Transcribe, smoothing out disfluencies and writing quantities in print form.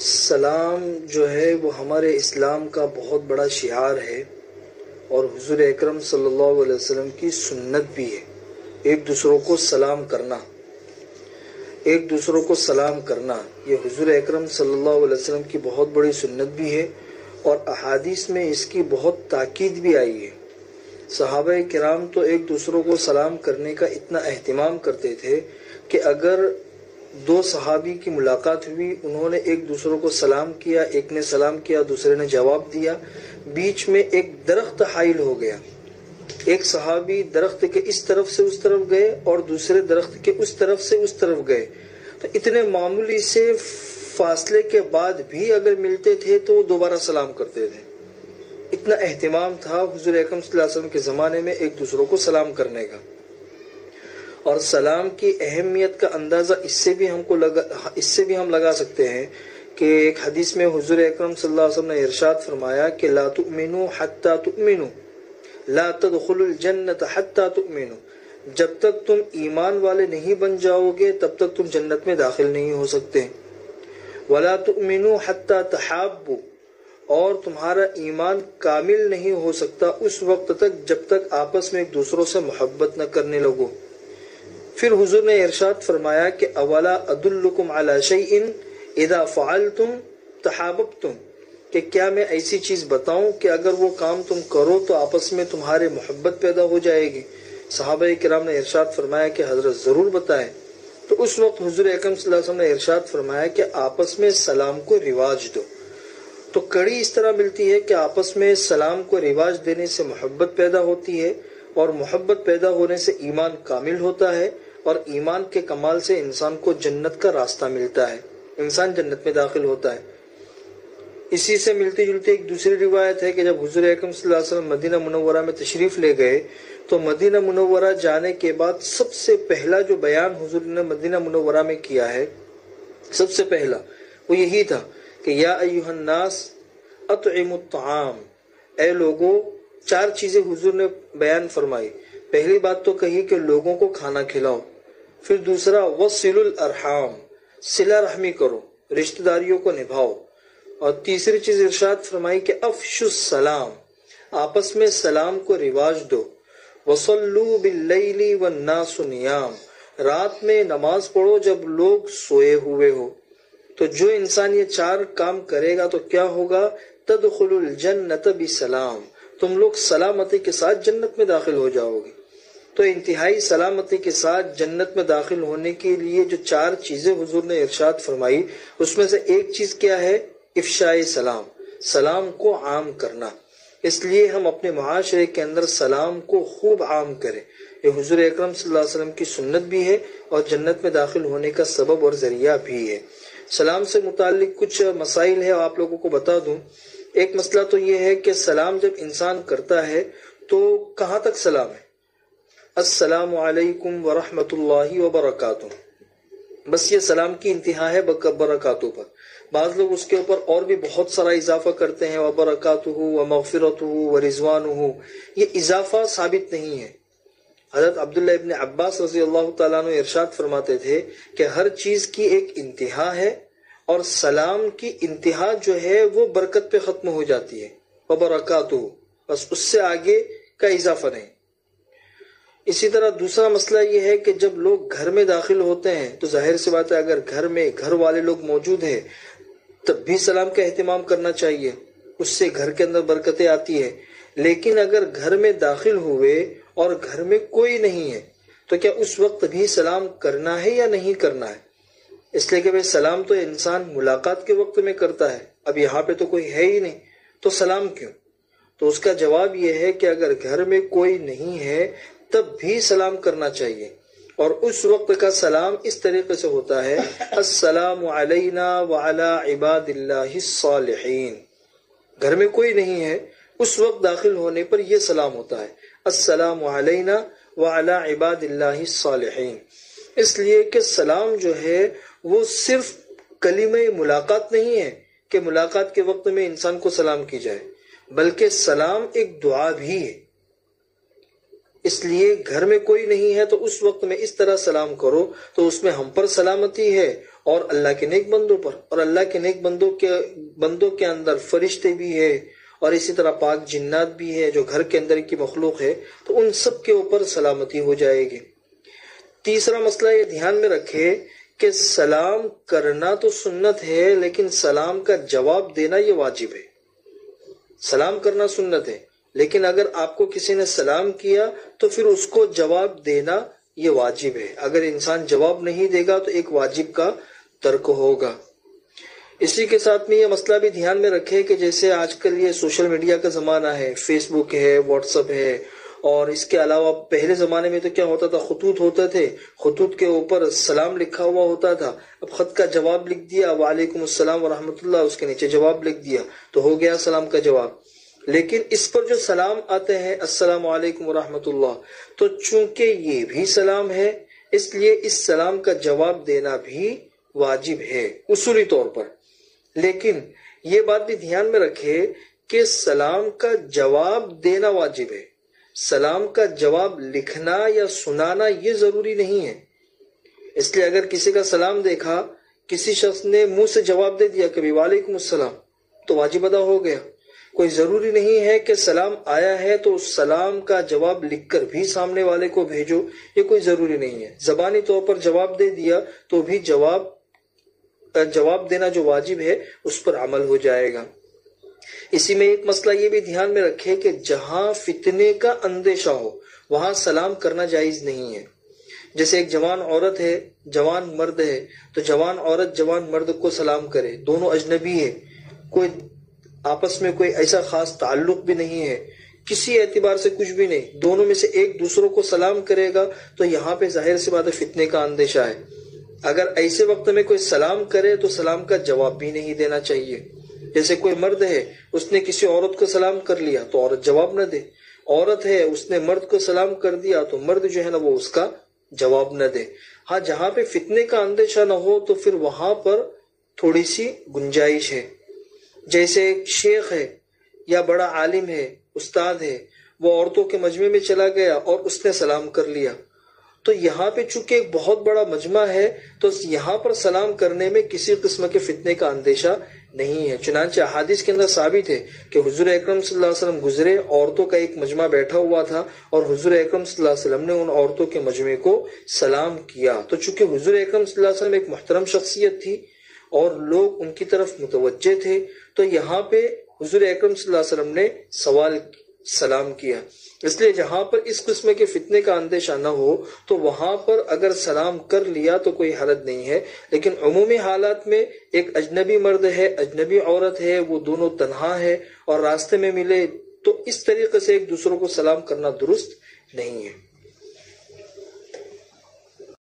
سلام جو ہے وہ ہمارے اسلام کا بہت بڑا شعار ہے اور حضور اکرم صلی اللہ علیہ وسلم کی سنت بھی ہے۔ ایک دوسروں کو سلام کرنا، ایک دوسروں کو سلام کرنا یہ حضور اکرم صلی اللہ علیہ وسلم کی بہت بڑی سنت بھی ہے اور احادیث میں اس کی بہت تاکید بھی آئی ہے۔ صحابہ کرام تو ایک دوسروں کو سلام کرنے کا اتنا اہتمام کرتے تھے کہ اگر دو صحابی کی ملاقات ہوئی، انہوں نے ایک دوسروں کو سلام کیا، ایک نے سلام کیا دوسرے نے جواب دیا، بیچ میں ایک درخت حائل ہو گیا، ایک صحابی درخت کے اس طرف سے اس طرف گئے اور دوسرے درخت کے اس طرف سے اس طرف گئے، تو اتنے معمولی سے فاصلے کے بعد بھی اگر ملتے تھے تو وہ دوبارہ سلام کرتے تھے۔ اتنا اہتمام تھا حضور اکرم صلی اللہ علیہ وسلم کے زمانے میں ایک دوسروں کو سلام کرنے کا۔ اور سلام کی اہمیت کا اندازہ اس سے بھی ہم لگا سکتے ہیں کہ ایک حدیث میں حضور اکرم صلی اللہ علیہ وسلم نے ارشاد فرمایا کہ لا تؤمنوا حتی تؤمنوا لا تدخلوا الجنت حتی تؤمنوا، جب تک تم ایمان والے نہیں بن جاؤ گے تب تک تم جنت میں داخل نہیں ہو سکتے۔ ولا تؤمنوا حتی تحابوا، اور تمہارا ایمان کامل نہیں ہو سکتا اس وقت تک جب تک آپس میں ایک دوسروں سے محبت نہ کرنے لگو۔ پھر حضور نے ارشاد فرمایا کہ اولا ادلکم علی شیء اذا فعلتم تحاببتم، کہ کیا میں ایسی چیز بتاؤں کہ اگر وہ کام تم کرو تو آپس میں تمہارے محبت پیدا ہو جائے گی۔ صحابہ کرام نے ارشاد فرمایا کہ حضرت ضرور بتائیں۔ تو اس وقت حضور اکرم صلی اللہ علیہ وسلم نے ارشاد فرمایا کہ آپس میں سلام کو رواج دو۔ تو کڑی اس طرح ملتی ہے کہ آپس میں سلام کو رواج دینے سے محبت پیدا ہوتی ہے اور محبت پیدا ہونے سے ایمان کامل ہوتا ہے اور ایمان کے کمال سے انسان کو جنت کا راستہ ملتا ہے، انسان جنت میں داخل ہوتا ہے۔ اسی سے ملتی جلتی ایک دوسری روایت ہے کہ جب حضور اکرم صلی اللہ علیہ وسلم مدینہ منورہ میں تشریف لے گئے تو مدینہ منورہ جانے کے بعد سب سے پہلا جو بیان حضور نے مدینہ منورہ میں کیا ہے، سب سے پہلا وہ یہی تھا کہ یا ایھا الناس اطعموا الطعام، اے لوگو، چار چیزیں حضور نے بیان فرمائی۔ پہلی بات تو کہی کہ لوگوں کو کھانا کھلاؤ، پھر دوسرا وصلوا الارحام، صلہ رحمی کرو، رشتہ داریوں کو نبھاؤ، اور تیسری چیز ارشاد فرمائی کہ افشوا السلام، آپس میں سلام کو رواج دو، وصلوا باللیل والناس نیام، رات میں نماز پڑھو جب لوگ سوئے ہوئے ہو۔ تو جو انسان یہ چار کام کرے گا تو کیا ہوگا؟ تدخل الجنت بسلام، تم لوگ سلامتی کے ساتھ جنت میں داخل ہو جاؤ گے۔ تو انتہائی سلامتی کے ساتھ جنت میں داخل ہونے کے لیے جو چار چیزیں حضور نے ارشاد فرمائی، اس میں سے ایک چیز کیا ہے؟ افشاء سلام، سلام کو عام کرنا۔ اس لیے ہم اپنے معاشرے کے اندر سلام کو خوب عام کریں، یہ حضور اکرم صلی اللہ علیہ وسلم کی سنت بھی ہے اور جنت میں داخل ہونے کا سبب اور ذریعہ بھی ہے۔ سلام سے متعلق کچھ مسائل ہے، آپ لوگوں کو بتا دوں۔ ایک مسئلہ تو یہ ہے کہ سلام جب انسان کرتا ہے تو کہاں تک سلام ہے؟ السلام علیکم ورحمۃ اللہ وبرکاتہ، بس یہ سلام کی انتہا ہے برکاتہ پر۔ بعض لوگ اس کے اوپر اور بھی بہت سارا اضافہ کرتے ہیں، وبرکاتہ ومغفرتہ ورضوانہ، یہ اضافہ ثابت نہیں ہے۔ حضرت عبداللہ ابن عباس رضی اللہ تعالیٰ عنہ ارشاد فرماتے تھے کہ ہر چیز کی ایک انتہا ہے اور سلام کی انتہا جو ہے وہ برکت پہ ختم ہو جاتی ہے، وبرکاتہ، بس اس سے آگے کا اضافہ نہیں۔ اسی طرح دوسرا مسئلہ یہ ہے کہ جب لوگ گھر میں داخل ہوتے ہیں تو ظاہر سی بات ہے اگر گھر والے لوگ موجود ہیں تب بھی سلام کا اہتمام کرنا چاہیے، اس سے گھر کے اندر برکتیں آتی ہیں۔ لیکن اگر گھر میں داخل ہوئے اور گھر میں کوئی نہیں ہے تو کیا اس وقت بھی سلام کرنا ہے یا نہیں کرنا ہے؟ اس لیے کہ بھائی سلام تو انسان ملاقات کے وقت میں کرتا ہے، اب یہاں پہ تو کوئی ہے ہی نہیں تو سلام کیوں؟ تو اس کا جواب یہ ہے کہ اگر گھر میں کوئی نہیں ہے تب بھی سلام کرنا چاہیے، اور اس وقت کا سلام اس طریقے سے ہوتا ہے السلام علینا وعلی عباد اللہ الصالحین۔ گھر میں کوئی نہیں ہے اس وقت داخل ہونے پر یہ سلام ہوتا ہے السلام علینا وعلی عباد اللہ الصالحین۔ اس لیے کہ سلام جو ہے وہ صرف کلمہ ملاقات نہیں ہے کہ ملاقات کے وقت میں انسان کو سلام کی جائے، بلکہ سلام ایک دعا بھی ہے۔ اس لیے گھر میں کوئی نہیں ہے تو اس وقت میں اس طرح سلام کرو تو اس میں ہم پر سلامتی ہے اور اللہ کے نیک بندوں پر، اور اللہ کے نیک بندوں کے اندر فرشتے بھی ہے اور اسی طرح پاک جنات بھی ہے جو گھر کے اندر کی مخلوق ہے، تو ان سب کے اوپر سلامتی ہو جائے گی۔ تیسرا مسئلہ یہ دھیان میں رکھے کہ سلام کرنا تو سنت ہے، لیکن سلام کا جواب دینا یہ واجب ہے۔ سلام کرنا سنت ہے، لیکن اگر آپ کو کسی نے سلام کیا تو پھر اس کو جواب دینا یہ واجب ہے۔ اگر انسان جواب نہیں دے گا تو ایک واجب کا ترک ہوگا۔ اسی کے ساتھ میں یہ مسئلہ بھی دھیان میں رکھے کہ جیسے آج کل یہ سوشل میڈیا کا زمانہ ہے، فیس بک ہے، واٹس ایپ ہے، اور اس کے علاوہ پہلے زمانے میں تو کیا ہوتا تھا، خطوط ہوتے تھے، خطوط کے اوپر سلام لکھا ہوا ہوتا تھا۔ اب خط کا جواب لکھ دیا وعلیکم السلام ورحمۃ اللہ، اس کے نیچے جواب لکھ دیا تو ہو گیا سلام کا جواب۔ لیکن اس پر جو سلام آتے ہیں السلام علیکم ورحمۃ اللہ، تو چونکہ یہ بھی سلام ہے اس لیے اس سلام کا جواب دینا بھی واجب ہے اصولی طور پر۔ لیکن یہ بات بھی دھیان میں رکھے کہ سلام کا جواب دینا واجب ہے، سلام کا جواب لکھنا یا سنانا یہ ضروری نہیں ہے۔ اس لیے اگر کسی کا سلام دیکھا، کسی شخص نے منہ سے جواب دے دیا کبھی وعلیکم السلام، تو واجب ادا ہو گیا۔ کوئی ضروری نہیں ہے کہ سلام آیا ہے تو اس سلام کا جواب لکھ کر بھی سامنے والے کو بھیجو، یہ کوئی ضروری نہیں ہے۔ زبانی طور پر جواب دے دیا تو بھی جواب دینا جو واجب ہے اس پر عمل ہو جائے گا۔ اسی میں ایک مسئلہ یہ بھی دھیان میں رکھے کہ جہاں فتنے کا اندیشہ ہو وہاں سلام کرنا جائز نہیں ہے۔ جیسے ایک جوان عورت ہے، جوان مرد ہے، تو جوان عورت جوان مرد کو سلام کرے، دونوں اجنبی ہے، کوئی آپس میں کوئی ایسا خاص تعلق بھی نہیں ہے، کسی اعتبار سے کچھ بھی نہیں، دونوں میں سے ایک دوسروں کو سلام کرے گا تو یہاں پہ ظاہر سی بات ہے فتنے کا اندیشہ ہے۔ اگر ایسے وقت میں کوئی سلام کرے تو سلام کا جواب بھی نہیں دینا چاہیے۔ جیسے کوئی مرد ہے، اس نے کسی عورت کو سلام کر لیا تو عورت جواب نہ دے، عورت ہے اس نے مرد کو سلام کر دیا تو مرد جو ہے نا وہ اس کا جواب نہ دے۔ ہاں جہاں پہ فتنے کا اندیشہ نہ ہو تو پھر وہاں پر تھوڑی سی گنجائش ہے۔ جیسے ایک شیخ ہے یا بڑا عالم ہے، استاد ہے، وہ عورتوں کے مجمع میں چلا گیا اور اس نے سلام کر لیا، تو یہاں پہ چونکہ ایک بہت بڑا مجمع ہے تو یہاں پر سلام کرنے میں کسی قسم کے فتنے کا اندیشہ نہیں ہے۔ چنانچہ احادیث کے اندر ثابت ہے کہ حضور اکرم صلی اللہ علیہ وسلم گزرے، عورتوں کا ایک مجمع بیٹھا ہوا تھا اور حضور اکرم صلی اللہ علیہ وسلم نے ان عورتوں کے مجمع کو سلام کیا۔ تو چونکہ حضور اکرم صلی اللہ علیہ وسلم ایک محترم شخصیت تھی اور لوگ ان کی طرف متوجہ تھے، تو یہاں پہ حضور اکرم صلی اللہ علیہ وسلم نے سلام کیا۔ اس لیے جہاں پر اس قسم کے فتنے کا اندیشہ نہ ہو تو وہاں پر اگر سلام کر لیا تو کوئی حرج نہیں ہے۔ لیکن عمومی حالات میں ایک اجنبی مرد ہے، اجنبی عورت ہے، وہ دونوں تنہا ہے اور راستے میں ملے تو اس طریقے سے ایک دوسروں کو سلام کرنا درست نہیں ہے۔